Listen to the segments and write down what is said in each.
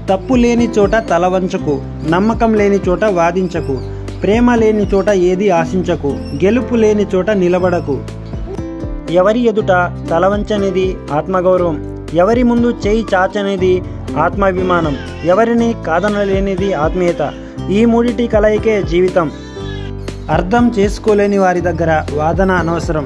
తప్పు లేని చోట తల వంచకు, నమ్మకం లేని చోట వాదించకు, ప్రేమ లేని చోట ఏది ఆశించకు, గెలుపు లేని చోట నిలబడకు. ఎవరి ఎదుట తల వంచనేది ఆత్మగౌరవం, ఎవరి ముందు చేయి చాచనేది ఆత్మాభిమానం, ఎవరిని కాదనలేనిది ఆత్మీయత. ఈ మూడిటి కలయికే జీవితం. అర్థం చేసుకోలేని వారి దగ్గర వాదన అనవసరం,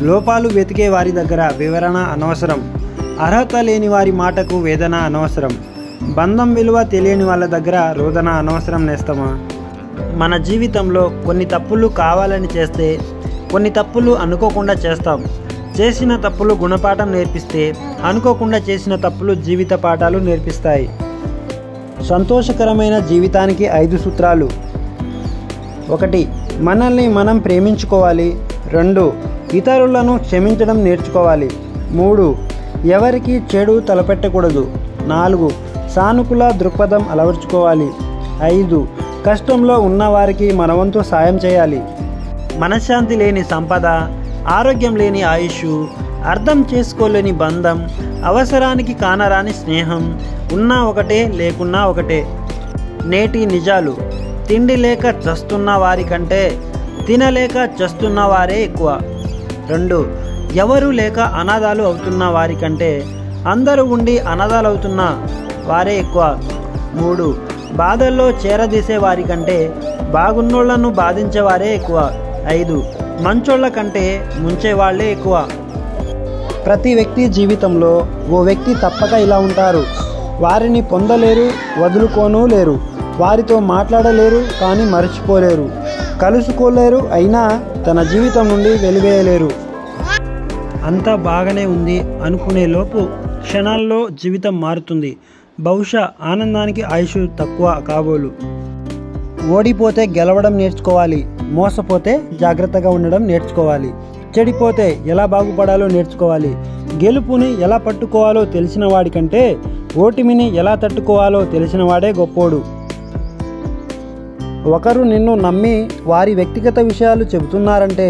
లోపాలు వెతికే వారి దగ్గర వివరణ అనవసరం, అర్హత లేని వారి మాటకు వేదన అనవసరం, బంధం విలువ తెలియని వాళ్ళ దగ్గర రోదన అనవసరం. నేస్తమా, మన జీవితంలో కొన్ని తప్పులు కావాలని చేస్తే, కొన్ని తప్పులు అనుకోకుండా చేస్తాం. చేసిన తప్పులు గుణపాఠం నేర్పిస్తే, అనుకోకుండా చేసిన తప్పులు జీవిత పాఠాలు నేర్పిస్తాయి. సంతోషకరమైన జీవితానికి 5 సూత్రాలు. 1. మనల్ని మనం ప్రేమించుకోవాలి. 2. ఇతరులను క్షమించడం నేర్చుకోవాలి. 3. ఎవరికి చెడు తలపెట్టకూడదు. 4. సానుకూల దృక్పథం అలవర్చుకోవాలి. 5. కష్టంలో ఉన్నవారికి మనవంతు సాయం చేయాలి. మనశ్శాంతి లేని సంపద, ఆరోగ్యం లేని ఆయుష్, అర్థం చేసుకోలేని బంధం, అవసరానికి కానరాని స్నేహం, ఉన్నా ఒకటే లేకున్నా ఒకటే. నేటి నిజాలు. తిండి లేక చస్తున్న వారి కంటే తినలేక చస్తున్న వారే ఎక్కువ. 2. ఎవరు లేక అనాథాలు అవుతున్న వారి కంటే అందరూ ఉండి అనాథాలు అవుతున్న వారే ఎక్కువ. 3. బాధల్లో చేరదీసే వారి కంటే బాగున్నోళ్లను బాధించేవారే ఎక్కువ. 5. మంచోళ్ల కంటే ముంచేవాళ్లే ఎక్కువ. ప్రతి వ్యక్తి జీవితంలో ఓ వ్యక్తి తప్పక ఇలా ఉంటారు. వారిని పొందలేరు, వదులుకోనూ లేరు. వారితో మాట్లాడలేరు, కానీ మర్చిపోలేరు. కలుసుకోలేరు, అయినా తన జీవితం నుండి వెలివేయలేరు. అంతా బాగానే ఉంది అనుకునే లోపు క్షణాల్లో జీవితం మారుతుంది. బహుశా ఆనందానికి ఆయుష్ తక్కువ కాబోలు. ఓడిపోతే గెలవడం నేర్చుకోవాలి, మోసపోతే జాగ్రత్తగా ఉండడం నేర్చుకోవాలి, చెడిపోతే ఎలా బాగుపడాలో నేర్చుకోవాలి. గెలుపుని ఎలా పట్టుకోవాలో తెలిసిన వాడి కంటే ఓటమిని ఎలా తట్టుకోవాలో తెలిసిన వాడే గొప్పోడు. ఒకరు నిన్ను నమ్మి వారి వ్యక్తిగత విషయాలు చెబుతున్నారంటే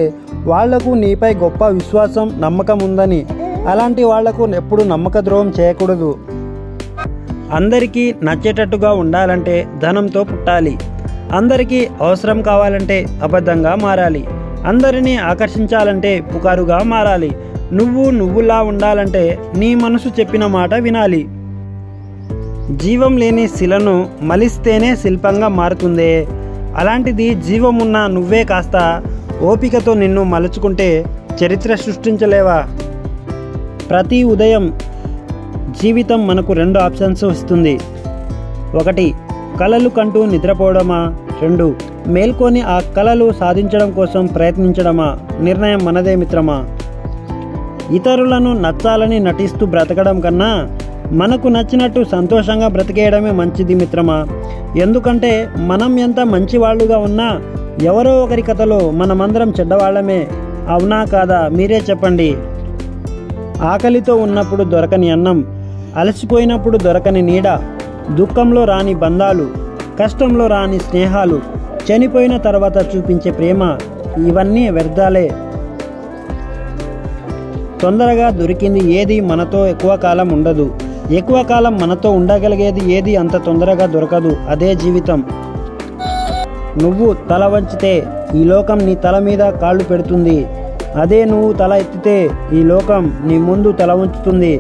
వాళ్లకు నీపై గొప్ప విశ్వాసం, నమ్మకం ఉందని. అలాంటి వాళ్లకు ఎప్పుడు నమ్మక ద్రోహం చేయకూడదు. అందరికీ నచ్చేటట్టుగా ఉండాలంటే ధనంతో పుట్టాలి. అందరికీ అవసరం కావాలంటే అబద్ధంగా మారాలి. అందరినీ ఆకర్షించాలంటే పుకారుగా మారాలి. నువ్వులా ఉండాలంటే నీ మనసు చెప్పిన మాట వినాలి. జీవం లేని శిలను మలిస్తేనే శిల్పంగా మారుతుందే, అలాంటిది జీవమున్న నువ్వే కాస్త ఓపికతో నిన్ను మలుచుకుంటే చరిత్ర సృష్టించలేవా? ప్రతి ఉదయం జీవితం మనకు 2 ఆప్షన్స్ ఇస్తుంది. 1. కలలు కంటూ నిద్రపోవడమా. 2. మేల్కొని ఆ కలలు సాధించడం కోసం ప్రయత్నించడమా. నిర్ణయం మనదే మిత్రమా. ఇతరులను నచ్చాలని నటిస్తూ బ్రతకడం కన్నా మనకు నచ్చినట్టు సంతోషంగా బ్రతికేయడమే మంచిది మిత్రమా. ఎందుకంటే మనం ఎంత మంచివాళ్లుగా ఉన్నా ఎవరో ఒకరి కథలో మనమందరం చెడ్డవాళ్లమే. అవునా కాదా మీరే చెప్పండి. ఆకలితో ఉన్నప్పుడు దొరకని అన్నం, అలసిపోయినప్పుడు దొరకని నీడ, దుఃఖంలో రాని బంధాలు, కష్టంలో రాని స్నేహాలు, చనిపోయిన తర్వాత చూపించే ప్రేమ, ఇవన్నీ వ్యర్థాలే. తొందరగా దొరికింది ఏది మనతో ఎక్కువ కాలం ఉండదు. ఎక్కువ కాలం మనతో ఉండగలిగేది ఏది అంత తొందరగా దొరకదు. అదే జీవితం. నువ్వు తల వంచితే ఈ లోకం నీ తల మీద కాళ్ళు పెడుతుంది. అదే నువ్వు తల ఎత్తితే ఈ లోకం నీ ముందు తల వంచుతుంది.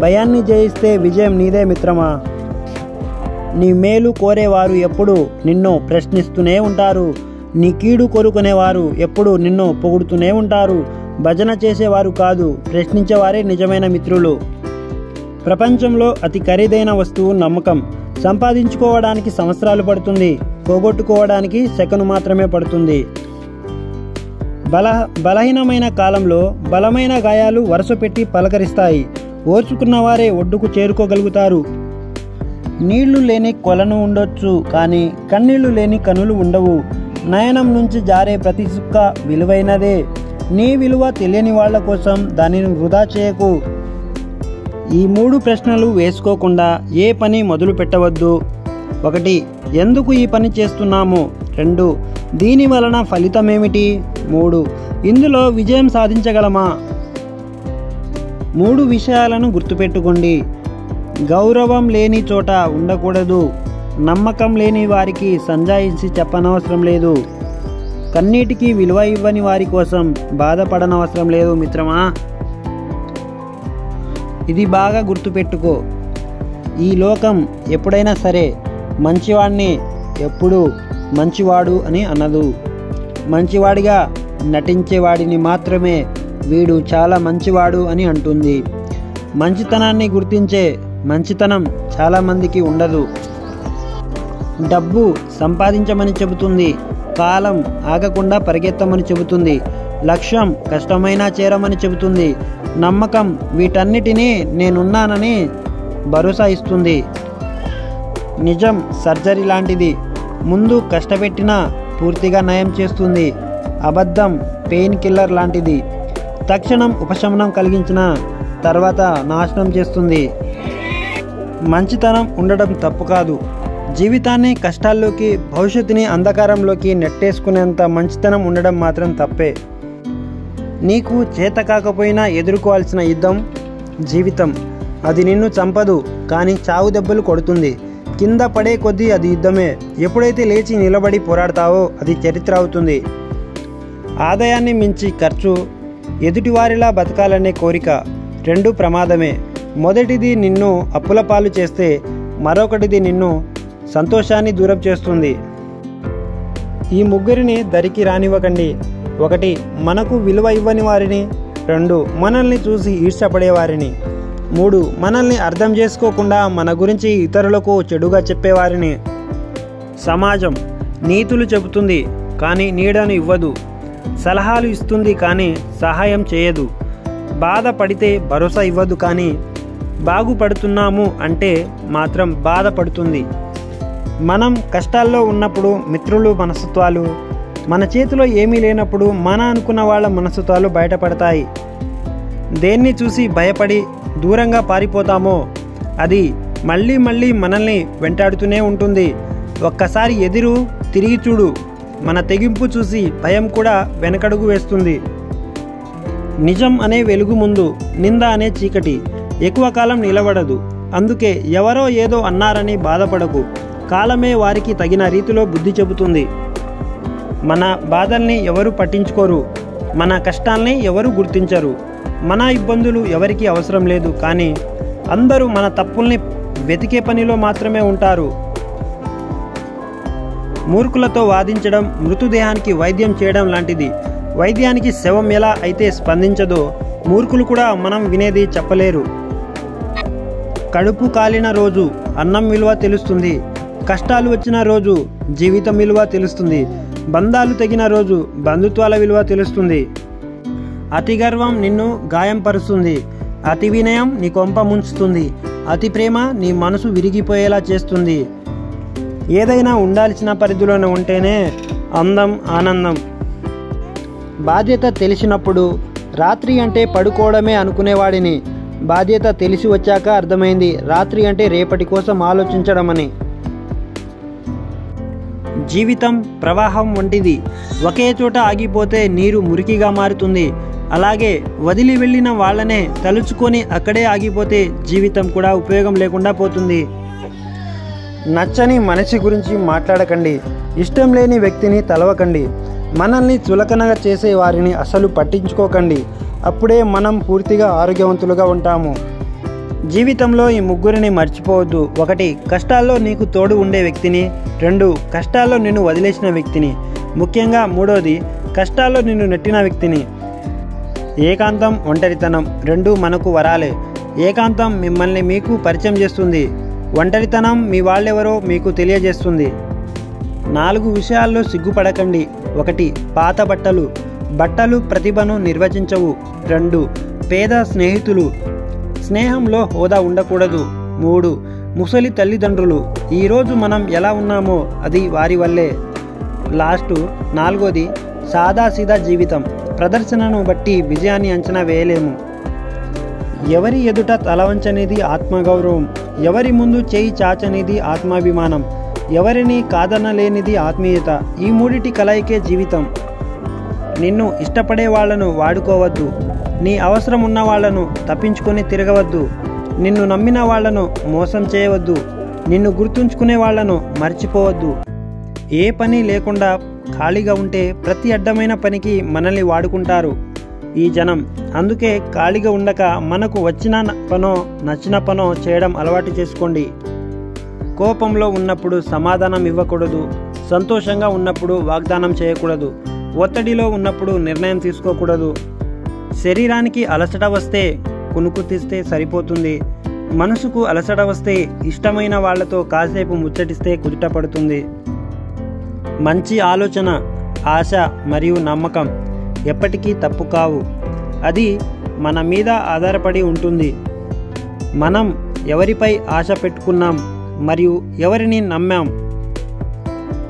భయాన్ని జయిస్తే విజయం నీదే మిత్రమా. నీ మేలు కోరేవారు ఎప్పుడు నిన్ను ప్రశ్నిస్తూనే ఉంటారు. నీ కీడు కోరుకునేవారు ఎప్పుడు నిన్ను పొగుడుతూనే ఉంటారు. భజన చేసేవారు కాదు, ప్రశ్నించేవారే నిజమైన మిత్రులు. ప్రపంచంలో అతి ఖరీదైన వస్తువు నమ్మకం. సంపాదించుకోవడానికి సంవత్సరాలు పడుతుంది, పోగొట్టుకోవడానికి సెకను మాత్రమే పడుతుంది. బలహీనమైన కాలంలో బలమైన గాయాలు వరుస పెట్టి పలకరిస్తాయి. ఓర్చుకున్న వారే ఒడ్డుకు చేరుకోగలుగుతారు. నీళ్లు లేని కొలను ఉండొచ్చు, కానీ కన్నీళ్లు లేని కనులు ఉండవు. నయనం నుంచి జారే ప్రతి చుక్క విలువైనదే. నీ విలువ తెలియని వాళ్ల కోసం దానిని వృధా చేయకు. ఈ 3 ప్రశ్నలు వేసుకోకుండా ఏ పని మొదలు పెట్టవద్దు. 1. ఎందుకు ఈ పని చేస్తున్నాము. 2. దీని వలన ఫలితమేమిటి. 3. ఇందులో విజయం సాధించగలమా. 3 విషయాలను గుర్తుపెట్టుకోండి. గౌరవం లేని చోట ఉండకూడదు. నమ్మకం లేని వారికి సంజాయించి చెప్పనవసరం లేదు. కన్నీటికి విలువ ఇవ్వని వారి కోసం బాధపడనవసరం లేదు మిత్రమా. ఇది బాగా గుర్తుపెట్టుకో. ఈ లోకం ఎప్పుడైనా సరే మంచివాడిని ఎప్పుడు మంచివాడు అని అనదు. మంచివాడిగా నటించేవాడిని మాత్రమే వీడు చాలా మంచివాడు అని అంటుంది. మంచితనాన్ని గుర్తించే మంచితనం చాలామందికి ఉండదు. డబ్బు సంపాదించమని చెబుతుంది, కాలం ఆగకుండా పరిగెత్తమని చెబుతుంది, లక్ష్యం కష్టమైనా చేరమని చెబుతుంది, నమ్మకం వీటన్నిటినీ నేనున్నానని భరోసా ఇస్తుంది. నిజం సర్జరీ లాంటిది, ముందు కష్టపెట్టినా పూర్తిగా నయం చేస్తుంది. అబద్ధం పెయిన్ కిల్లర్ లాంటిది, తక్షణం ఉపశమనం కలిగించిన తర్వాత నాశనం చేస్తుంది. మంచితనం ఉండడం తప్పు కాదు. జీవితాన్ని కష్టాల్లోకి, భవిష్యత్తుని అంధకారంలోకి నెట్టేసుకునేంత మంచితనం ఉండడం మాత్రం తప్పే. నీకు చేత కాకపోయినా ఎదుర్కోవాల్సిన యుద్ధం జీవితం. అది నిన్ను చంపదు, కానీ చావు దెబ్బలు కొడుతుంది. కింద పడే కొద్దీ అది యుద్ధమే. ఎప్పుడైతే లేచి నిలబడి పోరాడతావో అది చరిత్ర అవుతుంది. ఆదాయాన్ని మించి ఖర్చు, ఎదుటివారిలా బతకాలనే కోరిక రెండు ప్రమాదమే. మొదటిది నిన్ను అప్పుల పాలు చేస్తే, మరొకటిది నిన్ను సంతోషాన్ని దూరం చేస్తుంది. ఈ ముగ్గురిని దరికి రానివ్వకండి. 1 మనకు విలువ ఇవ్వని వారిని, 2 మనల్ని చూసి ఈర్ష్యపడేవారిని, 3 మనల్ని అర్థం చేసుకోకుండా మన గురించి ఇతరులకు చెడుగా చెప్పేవారిని. సమాజం నీతులు చెబుతుంది కానీ నీడను ఇవ్వదు. సలహాలు ఇస్తుంది కానీ సహాయం చేయదు. బాధపడితే భరోసా ఇవ్వదు కానీ బాగుపడుతున్నాము అంటే మాత్రం బాధపడుతుంది. మనం కష్టాల్లో ఉన్నప్పుడు మిత్రులు మనస్తత్వాలు, మన చేతిలో ఏమీ లేనప్పుడు మన అనుకున్న వాళ్ళ మనస్తత్వాలు బయటపడతాయి. దేన్ని చూసి భయపడి దూరంగా పారిపోతామో అది మళ్ళీ మళ్ళీ మనల్ని వెంటాడుతూనే ఉంటుంది. ఒక్కసారి ఎదురు తిరిగి చూడు, మన తెగింపు చూసి భయం కూడా వెనకడుగు వేస్తుంది. నిజం అనే వెలుగు ముందు నింద అనే చీకటి ఎక్కువ కాలం నిలబడదు. అందుకే ఎవరో ఏదో అన్నారని బాధపడకు. కాలమే వారికి తగిన రీతిలో బుద్ధి చెబుతుంది. మన బాధల్ని ఎవరు పట్టించుకోరు, మన కష్టాల్ని ఎవరు గుర్తించరు. మన ఇబ్బందులు ఎవరికి అవసరం లేదు, కానీ అందరూ మన తప్పుల్ని వెతికే పనిలో మాత్రమే ఉంటారు. మూర్ఖులతో వాదించడం మృతదేహానికి వైద్యం చేయడం లాంటిది. వైద్యానికి శవం ఎలా అయితే స్పందించదో, మూర్ఖులు కూడా మనం వినేది చెప్పలేరు. కడుపు కాలిన రోజు అన్నం విలువ తెలుస్తుంది. కష్టాలు వచ్చిన రోజు జీవితం విలువ తెలుస్తుంది. బంధాలు తెగిన రోజు బంధుత్వాల విలువ తెలుస్తుంది. అతి గర్వం నిన్ను గాయంపరుస్తుంది. అతి వినయం నీ కొంప ముంచుతుంది. అతి ప్రేమ నీ మనసు విరిగిపోయేలా చేస్తుంది. ఏదైనా ఉండాల్సిన పరిధిలోనే ఉంటేనే అందం, ఆనందం. బాధ్యత తెలిసినప్పుడు రాత్రి అంటే పడుకోవడమే అనుకునేవాడిని. బాధ్యత తెలిసి వచ్చాక అర్థమైంది రాత్రి అంటే రేపటి కోసం ఆలోచించడమని. జీవితం ప్రవాహం వంటిది. ఒకే చోట ఆగిపోతే నీరు మురికిగా మారుతుంది. అలాగే వదిలి వెళ్ళిన వాళ్ళనే తలుచుకొని అక్కడే ఆగిపోతే జీవితం కూడా ఉపయోగం లేకుండా పోతుంది. నచ్చని మనిషి గురించి మాట్లాడకండి. ఇష్టం లేని వ్యక్తిని తలవకండి. మనల్ని చులకనగా చేసే వారిని అసలు పట్టించుకోకండి. అప్పుడే మనం పూర్తిగా ఆరోగ్యవంతులుగా ఉంటాము. జీవితంలో ఈ ముగ్గురిని మర్చిపోవద్దు. 1 కష్టాల్లో నీకు తోడు ఉండే వ్యక్తిని, 2 కష్టాల్లో నిన్ను వదిలేసిన వ్యక్తిని, ముఖ్యంగా 3వది కష్టాల్లో నిన్ను నెట్టిన వ్యక్తిని. ఏకాంతం, ఒంటరితనం 2 మనకు వరాలే. ఏకాంతం మిమ్మల్ని మీకు పరిచయం చేస్తుంది. ఒంటరితనం మీ వాళ్ళెవరో మీకు తెలియజేస్తుంది. 4 విషయాల్లో సిగ్గుపడకండి. 1 పాత బట్టలు. బట్టలు ప్రతిభను నిర్వచించవు. 2 పేద స్నేహితులు. స్నేహంలో హోదా ఉండకూడదు. 3 ముసలి తల్లిదండ్రులు. ఈరోజు మనం ఎలా ఉన్నామో అది వారి వల్లే. లాస్ట్ 4వది సాదాసీదా జీవితం. ప్రదర్శనను బట్టి విజయాన్ని అంచనా వేయలేము. ఎవరి ఎదుట తలవంచనేది ఆత్మగౌరవం. ఎవరి ముందు చేయి చాచనేది ఆత్మాభిమానం. ఎవరిని కాదనలేనిది ఆత్మీయత. ఈ 3 కలయికే జీవితం. నిన్ను ఇష్టపడే వాళ్లను వాడుకోవద్దు. నీ అవసరం ఉన్న వాళ్లను తప్పించుకొని తిరగవద్దు. నిన్ను నమ్మిన వాళ్లను మోసం చేయవద్దు. నిన్ను గుర్తుంచుకునే వాళ్లను మర్చిపోవద్దు. ఏ పని లేకుండా ఖాళీగా ఉంటే ప్రతి అడ్డమైన పనికి మనల్ని వాడుకుంటారు ఈ జనం. అందుకే ఖాళీగా ఉండక మనకు వచ్చిన పనో నచ్చిన పనో చేయడం అలవాటు చేసుకోండి. కోపంలో ఉన్నప్పుడు సమాధానం ఇవ్వకూడదు. సంతోషంగా ఉన్నప్పుడు వాగ్దానం చేయకూడదు. ఒత్తిడిలో ఉన్నప్పుడు నిర్ణయం తీసుకోకూడదు. శరీరానికి అలసట వస్తే కునుకు తీస్తే సరిపోతుంది. మనసుకు అలసట వస్తే ఇష్టమైన వాళ్లతో కాసేపు ముచ్చటిస్తే కుదుట పడుతుంది. మంచి ఆలోచన, ఆశ మరియు నమ్మకం ఎప్పటికీ తప్పు కావు. అది మన మీద ఆధారపడి ఉంటుంది. మనం ఎవరిపై ఆశ పెట్టుకున్నాం మరియు ఎవరిని నమ్మాం.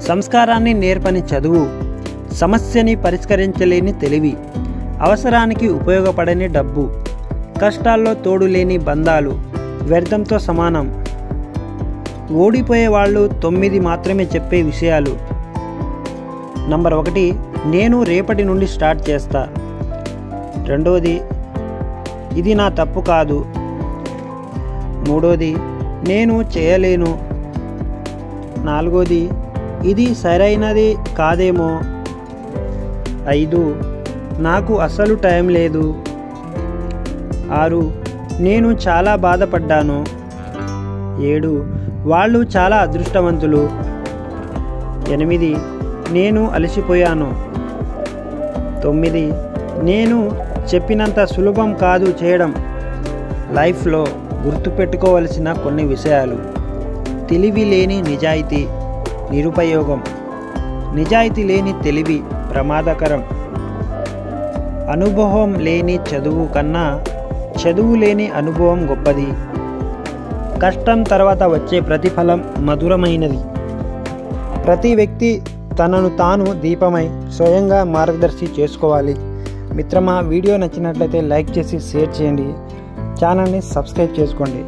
సంస్కారాన్ని నేర్పని చదువు, సమస్యని పరిష్కరించలేని తెలివి, అవసరానికి ఉపయోగపడని డబ్బు, కష్టాల్లో తోడు లేని బంధాలు వ్యర్థంతో సమానం. ఓడిపోయే వాళ్ళు 9 మాత్రమే చెప్పే విషయాలు. నంబర్ 1, నేను రేపటి నుండి స్టార్ట్ చేస్తా. రెండోది, ఇది నా తప్పు కాదు. మూడోది, నేను చేయలేను. నాలుగోది, ఇది సరైనది కాదేమో. 5, నాకు అసలు టైం లేదు. 6, నేను చాలా బాధపడ్డాను. 7, వాళ్ళు చాలా అదృష్టవంతులు. 8, నేను అలసిపోయాను. 9, నేను చెప్పినంత సులభం కాదు చేయడం. లైఫ్లో గుర్తుపెట్టుకోవలసిన కొన్ని విషయాలు. తెలివి లేని నిజాయితీ నిరుపయోగం. నిజాయితీ లేని తెలివి ప్రమాదకరం. అనుభవం లేని చదువు కన్నా చదువు లేని అనుభవం గొప్పది. కష్టం తర్వాత వచ్చే ప్రతిఫలం మధురమైనది. ప్రతి వ్యక్తి తనను తాను దీపమై స్వయంగా మార్గదర్శి చేసుకోవాలి. మిత్రమా, వీడియో నచ్చినట్లయితే లైక్ చేసి షేర్ చేయండి. ఛానల్ని సబ్స్క్రైబ్ చేసుకోండి.